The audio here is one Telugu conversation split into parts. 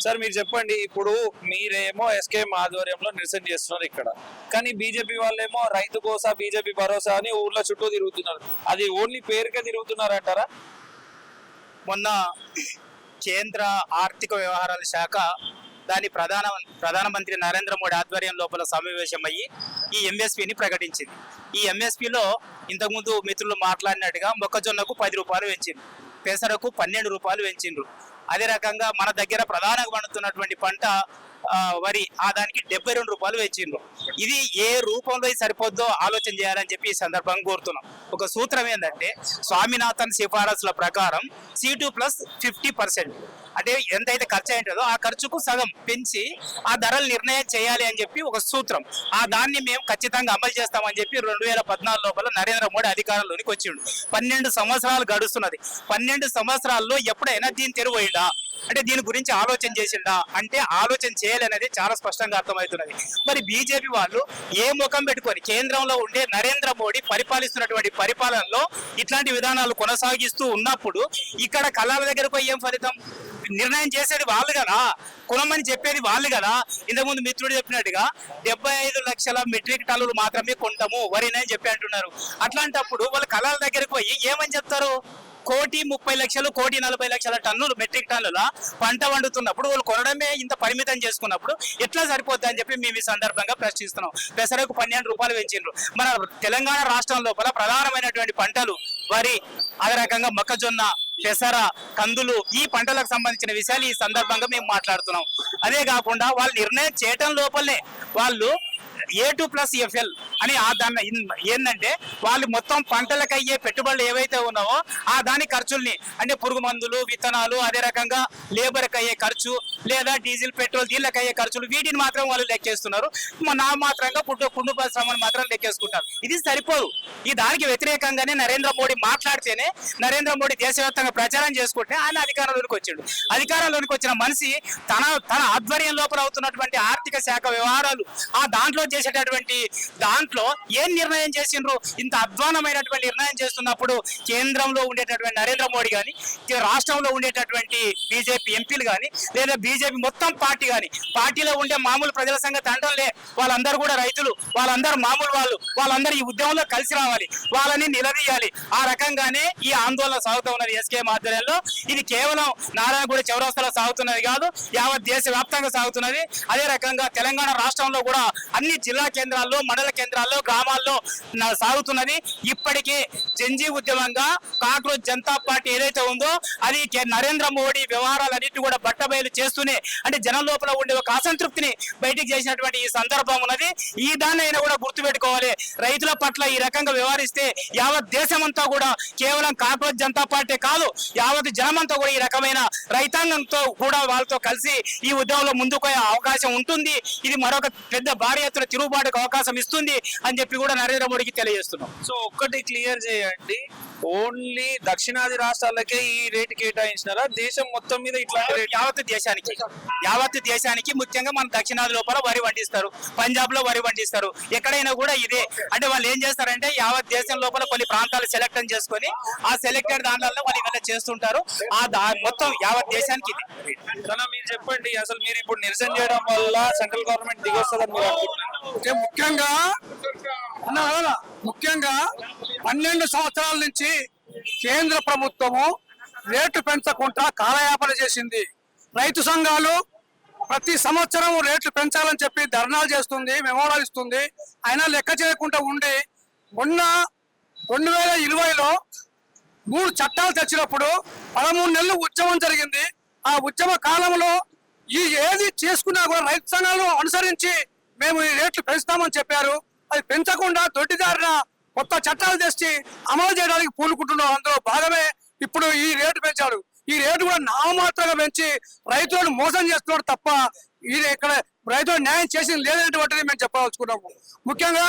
సార్ మీరు చెప్పండి, ఇప్పుడు మీరేమో ఎస్కేఎం ఆధ్వర్యంలో నిరసన చేస్తున్నారు ఇక్కడ, కానీ బీజేపీ వాళ్ళేమో రైతు కోసా బీజేపీ భరోసా అని ఊర్ల చుట్టూ తిరుగుతున్నారు. అది ఓన్లీ పేరుకే తిరుగుతున్నారు అంటారా? మొన్న కేంద్ర ఆర్థిక వ్యవహారాల శాఖ దాని ప్రధానమంత్రి నరేంద్ర మోడీ ఆధ్వర్యం లోపల సమావేశమయ్యి ఈ ఎంఎస్పిని ప్రకటించింది. ఈ ఎంఎస్పిలో ఇంతకుముందు మిత్రులు మాట్లాడినట్టుగా మొక్కజొన్నకు 10 రూపాయలు పెంచిండ్రు, పెసరకు 12 రూపాయలు పెంచిండ్రు. అదే రకంగా మన దగ్గర ప్రధానంగా పండుతున్నటువంటి పంట వరి, దానికి 72 రూపాయలు పెంచిండ్రు. ఇది ఏ రూపంలో సరిపోద్దో ఆలోచన చేయాలని చెప్పి ఈ సందర్భంగా కోరుతున్నాం. ఒక సూత్రం ఏంటంటే, స్వామినాథన్ సిఫారసుల ప్రకారం C2+50%, అంటే ఎంతైతే ఖర్చు అయింటుందో ఆ ఖర్చుకు సగం పెంచి ఆ ధరలు నిర్ణయం చేయాలి అని చెప్పి ఒక సూత్రం. దాన్ని మేము ఖచ్చితంగా అమలు చేస్తామని చెప్పి 2014 లోపల నరేంద్ర మోడీ అధికారంలోనికి వచ్చిండు. 12 సంవత్సరాలు గడుస్తున్నది. 12 సంవత్సరాల్లో ఎప్పుడైనా దీన్ని తెరువైందా, అంటే దీని గురించి ఆలోచన చేసిండా అంటే ఆలోచన చేయాలనేది చాలా స్పష్టంగా అర్థమవుతున్నది. మరి బీజేపీ వాళ్ళు ఏ ముఖం పెట్టుకొని కేంద్రంలో ఉండే నరేంద్ర మోడీ పరిపాలిస్తున్నటువంటి పరిపాలనలో ఇట్లాంటి విధానాలు కొనసాగిస్తూ ఉన్నప్పుడు ఇక్కడ కళాల దగ్గరకు పోయి ఏం ఫలితం? నిర్ణయం చేసేది వాళ్ళు కదా, కొనమని చెప్పేది వాళ్ళు కదా. ఇంతకుముందు మిత్రుడు చెప్పినట్టుగా 75 లక్షల మెట్రిక్ టన్నులు మాత్రమే కొంటాము వరిని చెప్పి అంటున్నారు. అట్లాంటప్పుడు వాళ్ళు కళాల దగ్గరకు పోయి ఏమని చెప్తారు? 1,30,00,000 1,40,00,000 టన్నులు మెట్రిక్ టన్నుల పంట వండుతున్నప్పుడు వాళ్ళు కొనడమే ఇంత పరిమితం చేసుకున్నప్పుడు ఎట్లా సరిపోద్ది అని చెప్పి మేము ఈ సందర్భంగా ప్రశ్నిస్తున్నాం. పెసరకు 12 రూపాయలు పెంచిండ్రు. మన తెలంగాణ రాష్ట్రం లోపల ప్రధానమైనటువంటి పంటలు వరి, అదే రకంగా మొక్కజొన్న, పెసర, కందులు, ఈ పంటలకు సంబంధించిన విషయాలు ఈ సందర్భంగా మేము మాట్లాడుతున్నాం. అదే కాకుండా వాళ్ళు నిర్ణయం చేయటం లోపలనే వాళ్ళు A2+FL అని దాన్ని ఏంటంటే వాళ్ళు మొత్తం పంటలకు అయ్యే పెట్టుబడులు ఏవైతే ఉన్నావో దాని ఖర్చుల్ని, అంటే పురుగు మందులు, విత్తనాలు, అదే రకంగా లేబర్కి అయ్యే ఖర్చు, లేదా డీజిల్ పెట్రోల్ దీళ్ళకి అయ్యే ఖర్చులు, వీటిని మాత్రం వాళ్ళు లెక్కేస్తున్నారు. నా మాత్రంగా కుండు పరిశ్రమను మాత్రం లెక్కేసుకుంటారు. ఇది సరిపోదు. ఈ దానికి వ్యతిరేకంగానే నరేంద్ర మోడీ మాట్లాడితేనే, నరేంద్ర మోడీ దేశవ్యాప్తంగా ప్రచారం చేసుకుంటే ఆయన అధికారంలోనికి వచ్చాడు. అధికారంలోనికి వచ్చిన మనిషి తన ఆధ్వర్యం లోపల అవుతున్నటువంటి ఆర్థిక శాఖ వ్యవహారాలు దాంట్లో చేసేటటువంటి దాంట్లో ఏం నిర్ణయం చేసిండ్రు? ఇంత అధ్వానమైనటువంటి నిర్ణయం చేస్తున్నప్పుడు కేంద్రంలో ఉండేటటువంటి నరేంద్ర మోడీ కానీ, రాష్ట్రంలో ఉండేటటువంటి బీజేపీ ఎంపీలు కానీ, లేదా బీజేపీ మొత్తం పార్టీ కానీ, పార్టీలో ఉండే మామూలు ప్రజల సంగతి అంటంలే, వాళ్ళందరూ కూడా రైతులు, వాళ్ళందరూ మామూలు వాళ్ళందరూ ఈ ఉద్యమంలో కలిసి రావాలి, వాళ్ళని నిలదీయాలి. ఆ రకంగానే ఈ ఆందోళన సాగుతూ ఉన్నది ఎస్కేఎం ఆధ్వర్యంలో. ఇది కేవలం నారాయణగూడ చౌరస్తాలో సాగుతున్నది కాదు, యావత్ దేశ వ్యాప్తంగా సాగుతున్నది. అదే రకంగా తెలంగాణ రాష్ట్రంలో కూడా అన్ని జిల్లా కేంద్రాల్లో, మండల కేంద్రాల్లో, గ్రామాల్లో సాగుతున్నది. ఇప్పటికీ జంజీ ఉద్యమంగా కాక్రోచ్ జనతా పార్టీ ఏదైతే ఉందో అది నరేంద్ర మోడీ వ్యవహారాలన్నింటినీ కూడా బట్టబయలు చేస్తూనే, అంటే జనం లోపల ఉండే ఒక అసంతృప్తిని బయటికి చేసినటువంటి ఈ సందర్భం ఉన్నది. ఈ దాన్ని అయినా కూడా గుర్తుపెట్టుకోవాలి. రైతుల పట్ల ఈ రకంగా వ్యవహరిస్తే యావత్ దేశమంతా కూడా, కేవలం కాక్రోచ్ జనతా పార్టీ కాదు, యావత్ జనమంతా కూడా ఈ రకమైన రైతాంగంతో కూడా వాళ్ళతో కలిసి ఈ ఉద్యమంలో ముందుకు అవకాశం ఉంటుంది. ఇది మరొక పెద్ద భారీ ఎత్తున తిరుగుబాటుకు అవకాశం ఇస్తుంది అని చెప్పి కూడా నరేంద్ర మోడీకి తెలియజేస్తున్నాం. సో ఒక్కటి క్లియర్ చేయండి, ఓన్లీ దక్షిణాది రాష్ట్రాలకే ఈ రేటు కేటాయించినారా? దేశం మొత్తం మీద ఇట్లా యావత్ దేశానికి ముఖ్యంగా మన దక్షిణాది లోపల వరి పండిస్తారు, పంజాబ్ లో వరి పండిస్తారు, ఎక్కడైనా కూడా ఇదే. అంటే వాళ్ళు ఏం చేస్తారంటే యావత్ దేశం లోపల కొన్ని ప్రాంతాలు సెలెక్ట్ చేసుకొని ఆ సెలెక్టెడ్ దాంట్లో వాళ్ళు ఇలా చేస్తుంటారు. మొత్తం యావత్ దేశానికి ఇది. మీరు చెప్పండి, అసలు మీరు ఇప్పుడు నిరసన చేయడం వల్ల సెంట్రల్ గవర్నమెంట్ దిగొస్తుందని మీరు అనుకుంటున్నారు? ముఖ్యంగా 12 సంవత్సరాల నుంచి కేంద్ర ప్రభుత్వము రేటు పెంచకుండా కాలయాపన చేసింది. రైతు సంఘాలు ప్రతి సంవత్సరం రేట్లు పెంచాలని చెప్పి ధర్నాలు చేస్తుంది, మెమోరాలు ఇస్తుంది. అయినా లెక్క చేయకుండా ఉండి మొన్న 2020లో 3 చట్టాలు తెచ్చినప్పుడు 13 నెలలు ఉద్యమం జరిగింది. ఆ ఉద్యమ కాలంలో ఏది చేసుకున్నా కూడా రైతు సంఘాలు అనుసరించి మేము ఈ రేట్లు పెంచుతామని చెప్పారు. అది పెంచకుండా దొడ్డిదారిన కొత్త చట్టాలు తెచ్చి అమలు చేయడానికి పూనుకుంటున్నాం. అందులో భాగమే ఇప్పుడు ఈ రేటు పెంచాడు. ఈ రేటు కూడా నామమాత్రంగా పెంచి రైతులను మోసం చేస్తున్నాడు తప్ప ఇది ఇక్కడ రైతులు న్యాయం చేసింది లేదనేటువంటిది మేము చెప్పదలుచుకున్నాము. ముఖ్యంగా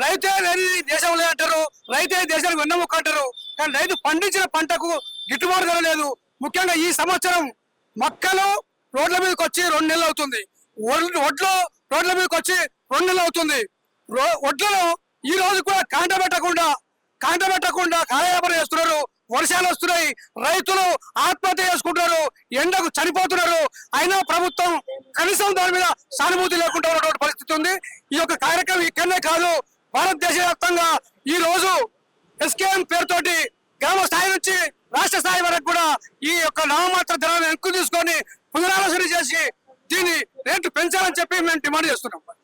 రైతే లేని దేశం లేదంటారు, రైతే దేశానికి వెన్నెముక అంటారు. కానీ రైతు పండించిన పంటకు గిట్టుబాటు ధర లేదు. ముఖ్యంగా ఈ సంవత్సరం మొక్కలు రోడ్ల మీదకి వచ్చి 2 నెలలు అవుతుంది, ఒడ్లు రోడ్ల మీదకి వచ్చి 2 నెలలు అవుతుంది. ఒడ్లను ఈ రోజు కూడా కాంట పెట్టకుండా కాలయాపన చేస్తున్నారు. వర్షాలు వస్తున్నాయి, రైతులు ఆత్మహత్య చేసుకుంటున్నారు, ఎండకు చనిపోతున్నారు. అయినా ప్రభుత్వం కనీసం దాని మీద సానుభూతి లేకుండా ఉన్నటువంటి పరిస్థితి ఉంది. ఈ యొక్క కార్యక్రమం ఇక్కడనే కాదు, భారతదేశ వ్యాప్తంగా ఈ రోజు ఎస్కేఎం పేరుతోటి గ్రామ స్థాయి నుంచి రాష్ట్ర స్థాయి వరకు కూడా ఈ యొక్క నామమాత్ర ధరలను ఎక్కువ తీసుకొని పునరాలోచన చేసి దీన్ని రేట్లు పెంచాలని చెప్పి మేము డిమాండ్ చేస్తున్నాం.